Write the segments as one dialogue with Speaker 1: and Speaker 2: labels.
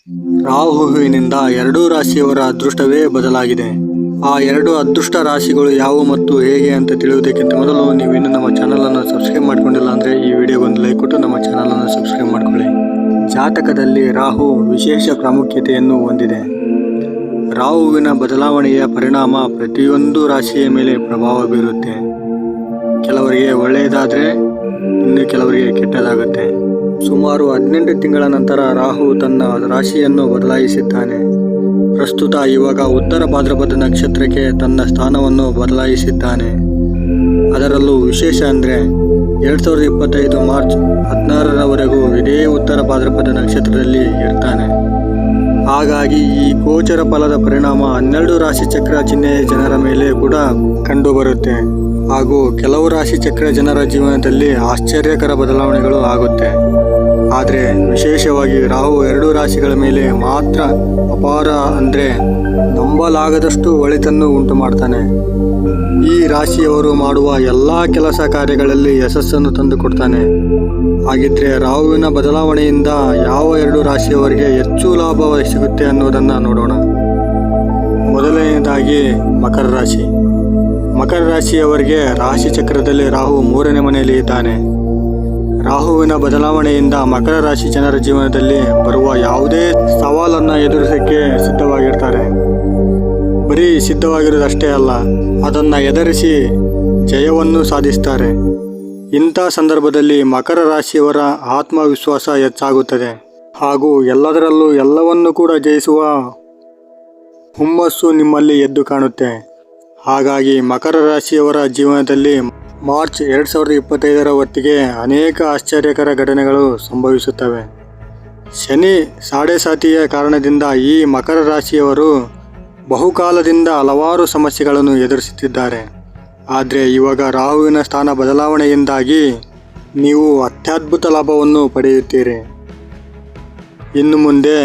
Speaker 1: ರಾಹುವಿನಿಂದ ಎರಡೂ ರಾಶಿಯವರ ಅದೃಷ್ಟವೇ ಬದಲಾಗಿದೆ. ಆ ಎರಡು ಅದೃಷ್ಟ ರಾಶಿಗಳು ಯಾವುವು ಮತ್ತು ಹೇಗೆ ಅಂತ ತಿಳಿಯುವುದಕ್ಕಿಂತ ಮೊದಲು ನೀವಿನ್ನು ನಮ್ಮ ಚಾನಲನ್ನು ಸಬ್ಸ್ಕ್ರೈಬ್ ಮಾಡ್ಕೊಂಡಿಲ್ಲ ಅಂದರೆ ಈ ವಿಡಿಯೋಗೊಂದು ಲೈಕ್ ಕೊಟ್ಟು ನಮ್ಮ ಚಾನಲನ್ನು ಸಬ್ಸ್ಕ್ರೈಬ್ ಮಾಡ್ಕೊಳ್ಳಿ. ಜಾತಕದಲ್ಲಿ ರಾಹು ವಿಶೇಷ ಪ್ರಾಮುಖ್ಯತೆಯನ್ನು ಹೊಂದಿದೆ. ರಾಹುವಿನ ಬದಲಾವಣೆಯ ಪರಿಣಾಮ ಪ್ರತಿಯೊಂದು ರಾಶಿಯ ಮೇಲೆ ಪ್ರಭಾವ ಬೀರುತ್ತೆ. ಕೆಲವರಿಗೆ ಒಳ್ಳೆಯದಾದರೆ ಇನ್ನು ಕೆಲವರಿಗೆ ಕೆಟ್ಟದಾಗುತ್ತೆ. ಸುಮಾರು 18 ತಿಂಗಳ ನಂತರ ರಾಹು ತನ್ನ ರಾಶಿಯನ್ನು ಬದಲಾಯಿಸಿದ್ದಾನೆ. ಪ್ರಸ್ತುತ ಇವಾಗ ಉತ್ತರ ಭಾದ್ರಪದ ನಕ್ಷತ್ರಕ್ಕೆ ತನ್ನ ಸ್ಥಾನವನ್ನು ಬದಲಾಯಿಸಿದ್ದಾನೆ. ಅದರಲ್ಲೂ ವಿಶೇಷ ಅಂದರೆ 2025 ಮಾರ್ಚ್ 16ರವರೆಗೂ ಇದೇ ಉತ್ತರ ಭಾದ್ರಪದ ನಕ್ಷತ್ರದಲ್ಲಿ ಇರ್ತಾನೆ. ಹಾಗಾಗಿ ಈ ಗೋಚರ ಫಲದ ಪರಿಣಾಮ 12 ರಾಶಿ ಚಕ್ರ ಚಿಹ್ನೆಯ ಜನರ ಮೇಲೆ ಕೂಡ ಕಂಡುಬರುತ್ತೆ. ಹಾಗೂ ಕೆಲವು ರಾಶಿ ಚಕ್ರ ಜನರ ಜೀವನದಲ್ಲಿ ಆಶ್ಚರ್ಯಕರ ಬದಲಾವಣೆಗಳು ಆಗುತ್ತೆ. ಆದರೆ ವಿಶೇಷವಾಗಿ ರಾಹು 2 ರಾಶಿಗಳ ಮೇಲೆ ಮಾತ್ರ ಅಪಾರ ಅಂದರೆ ನಂಬಲಾಗದಷ್ಟು ಒಳಿತನ್ನು ಉಂಟು ಮಾಡ್ತಾನೆ. ಈ ರಾಶಿಯವರು ಮಾಡುವ ಎಲ್ಲ ಕೆಲಸ ಕಾರ್ಯಗಳಲ್ಲಿ ಯಶಸ್ಸನ್ನು ತಂದುಕೊಡ್ತಾನೆ. ಹಾಗಿದ್ರೆ ರಾಹುವಿನ ಬದಲಾವಣೆಯಿಂದ ಯಾವ 2 ರಾಶಿಯವರಿಗೆ ಹೆಚ್ಚು ಲಾಭ ಸಿಗುತ್ತೆ ಅನ್ನೋದನ್ನು ನೋಡೋಣ. ಮೊದಲನೆಯದಾಗಿ ಮಕರ ರಾಶಿ. ಮಕರ ರಾಶಿಯವರಿಗೆ ರಾಶಿ ಚಕ್ರದಲ್ಲಿ ರಾಹು 3ನೇ ಮನೆಯಲ್ಲಿ ಇದ್ದಾನೆ. ರಾಹುವಿನ ಬದಲಾವಣೆಯಿಂದ ಮಕರ ರಾಶಿ ಜನರ ಜೀವನದಲ್ಲಿ ಬರುವ ಯಾವುದೇ ಸವಾಲನ್ನು ಎದುರಿಸಕ್ಕೆ ಸಿದ್ಧವಾಗಿರ್ತಾರೆ. ಬರೀ ಸಿದ್ಧವಾಗಿರೋದಷ್ಟೇ ಅಲ್ಲ, ಅದನ್ನು ಎದುರಿಸಿ ಜಯವನ್ನು ಸಾಧಿಸ್ತಾರೆ. ಇಂಥ ಸಂದರ್ಭದಲ್ಲಿ ಮಕರ ರಾಶಿಯವರ ಆತ್ಮವಿಶ್ವಾಸ ಹೆಚ್ಚಾಗುತ್ತದೆ ಹಾಗೂ ಎಲ್ಲದರಲ್ಲೂ ಎಲ್ಲವನ್ನೂ ಕೂಡ ಜಯಿಸುವ ಹುಮ್ಮಸ್ಸು ನಿಮ್ಮಲ್ಲಿ ಎದ್ದು ಕಾಣುತ್ತೆ. ಹಾಗಾಗಿ ಮಕರ ರಾಶಿಯವರ ಜೀವನದಲ್ಲಿ ಮಾರ್ಚ್ 2025ರ ಹೊತ್ತಿಗೆ ಅನೇಕ ಆಶ್ಚರ್ಯಕರ ಘಟನೆಗಳು ಸಂಭವಿಸುತ್ತವೆ. ಶನಿ ಸಾಡೆಸಾತಿಯ ಕಾರಣದಿಂದ ಈ ಮಕರ ರಾಶಿಯವರು ಬಹುಕಾಲದಿಂದ ಹಲವಾರು ಸಮಸ್ಯೆಗಳನ್ನು ಎದುರಿಸುತ್ತಿದ್ದಾರೆ. ಆದರೆ ಇವಾಗ ರಾಹುವಿನ ಸ್ಥಾನ ಬದಲಾವಣೆಯಿಂದಾಗಿ ನೀವು ಅತ್ಯದ್ಭುತ ಲಾಭವನ್ನು ಪಡೆಯುತ್ತೀರಿ. ಇನ್ನು ಮುಂದೆ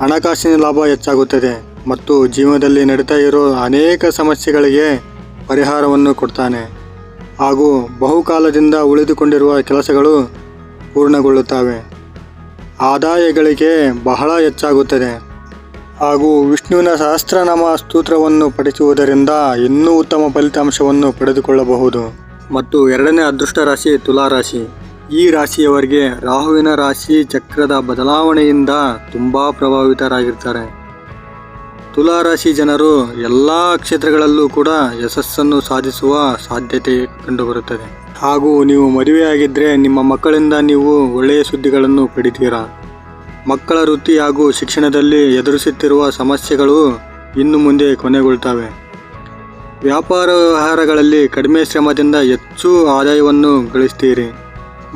Speaker 1: ಹಣಕಾಸಿನ ಲಾಭ ಹೆಚ್ಚಾಗುತ್ತದೆ ಮತ್ತು ಜೀವನದಲ್ಲಿ ನಡೀತಾ ಇರೋ ಅನೇಕ ಸಮಸ್ಯೆಗಳಿಗೆ ಪರಿಹಾರವನ್ನು ಕೊಡ್ತಾನೆ. ಹಾಗೂ ಬಹುಕಾಲದಿಂದ ಉಳಿದುಕೊಂಡಿರುವ ಕೆಲಸಗಳು ಪೂರ್ಣಗೊಳ್ಳುತ್ತವೆ. ಆದಾಯಗಳಿಗೆ ಬಹಳ ಹೆಚ್ಚಾಗುತ್ತದೆ. ಹಾಗೂ ವಿಷ್ಣುವಿನ ಸಹಸ್ರನಾಮ ಸ್ತೋತ್ರವನ್ನು ಪಠಿಸುವುದರಿಂದ ಇನ್ನೂ ಉತ್ತಮ ಫಲಿತಾಂಶವನ್ನು ಪಡೆದುಕೊಳ್ಳಬಹುದು. ಮತ್ತು 2ನೇ ಅದೃಷ್ಟ ರಾಶಿ ತುಲಾರಾಶಿ. ಈ ರಾಶಿಯವರಿಗೆ ರಾಹುವಿನ ರಾಶಿ ಚಕ್ರದ ಬದಲಾವಣೆಯಿಂದ ತುಂಬ ಪ್ರಭಾವಿತರಾಗಿರ್ತಾರೆ. ತುಲಾರಾಶಿ ಜನರು ಎಲ್ಲ ಕ್ಷೇತ್ರಗಳಲ್ಲೂ ಕೂಡ ಯಶಸ್ಸನ್ನು ಸಾಧಿಸುವ ಸಾಧ್ಯತೆ ಕಂಡುಬರುತ್ತದೆ. ಹಾಗೂ ನೀವು ಮದುವೆಯಾಗಿದ್ದರೆ ನಿಮ್ಮ ಮಕ್ಕಳಿಂದ ನೀವು ಒಳ್ಳೆಯ ಸುದ್ದಿಗಳನ್ನು ಪಡಿತೀರಾ. ಮಕ್ಕಳ ವೃತ್ತಿ ಹಾಗೂ ಶಿಕ್ಷಣದಲ್ಲಿ ಎದುರಿಸುತ್ತಿರುವ ಸಮಸ್ಯೆಗಳು ಇನ್ನು ಮುಂದೆ ಕೊನೆಗೊಳ್ಳುತ್ತವೆ. ವ್ಯಾಪಾರ ವ್ಯವಹಾರಗಳಲ್ಲಿ ಕಡಿಮೆ ಶ್ರಮದಿಂದ ಹೆಚ್ಚು ಆದಾಯವನ್ನು ಗಳಿಸ್ತೀರಿ.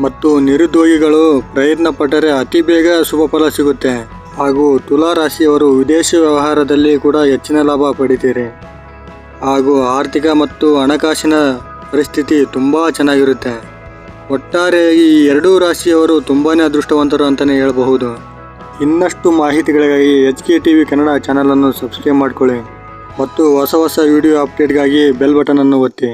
Speaker 1: ಮತ್ತು ನಿರುದ್ಯೋಗಿಗಳು ಪ್ರಯತ್ನ ಪಟ್ಟರೆ ಅತಿ ಬೇಗ ಶುಭ ಫಲ ಸಿಗುತ್ತೆ. ಹಾಗೂ ತುಲಾರಾಶಿಯವರು ವಿದೇಶ ವ್ಯವಹಾರದಲ್ಲಿ ಕೂಡ ಹೆಚ್ಚಿನ ಲಾಭ ಪಡಿತೀರಿ. ಹಾಗೂ ಆರ್ಥಿಕ ಮತ್ತು ಹಣಕಾಸಿನ ಪರಿಸ್ಥಿತಿ ತುಂಬ ಚೆನ್ನಾಗಿರುತ್ತೆ. ಒಟ್ಟಾರೆಯಾಗಿ ಈ 2 ರಾಶಿಯವರು ತುಂಬಾ ಅದೃಷ್ಟವಂತರು ಅಂತಲೇ ಹೇಳಬಹುದು. ಇನ್ನಷ್ಟು ಮಾಹಿತಿಗಳಿಗಾಗಿ HK TV ಕನ್ನಡ ಚಾನಲನ್ನು ಸಬ್ಸ್ಕ್ರೈಬ್ ಮಾಡ್ಕೊಳ್ಳಿ ಮತ್ತು ಹೊಸ ವಿಡಿಯೋ ಅಪ್ಡೇಟ್ಗಾಗಿ ಬೆಲ್ ಬಟನನ್ನು ಒತ್ತಿ.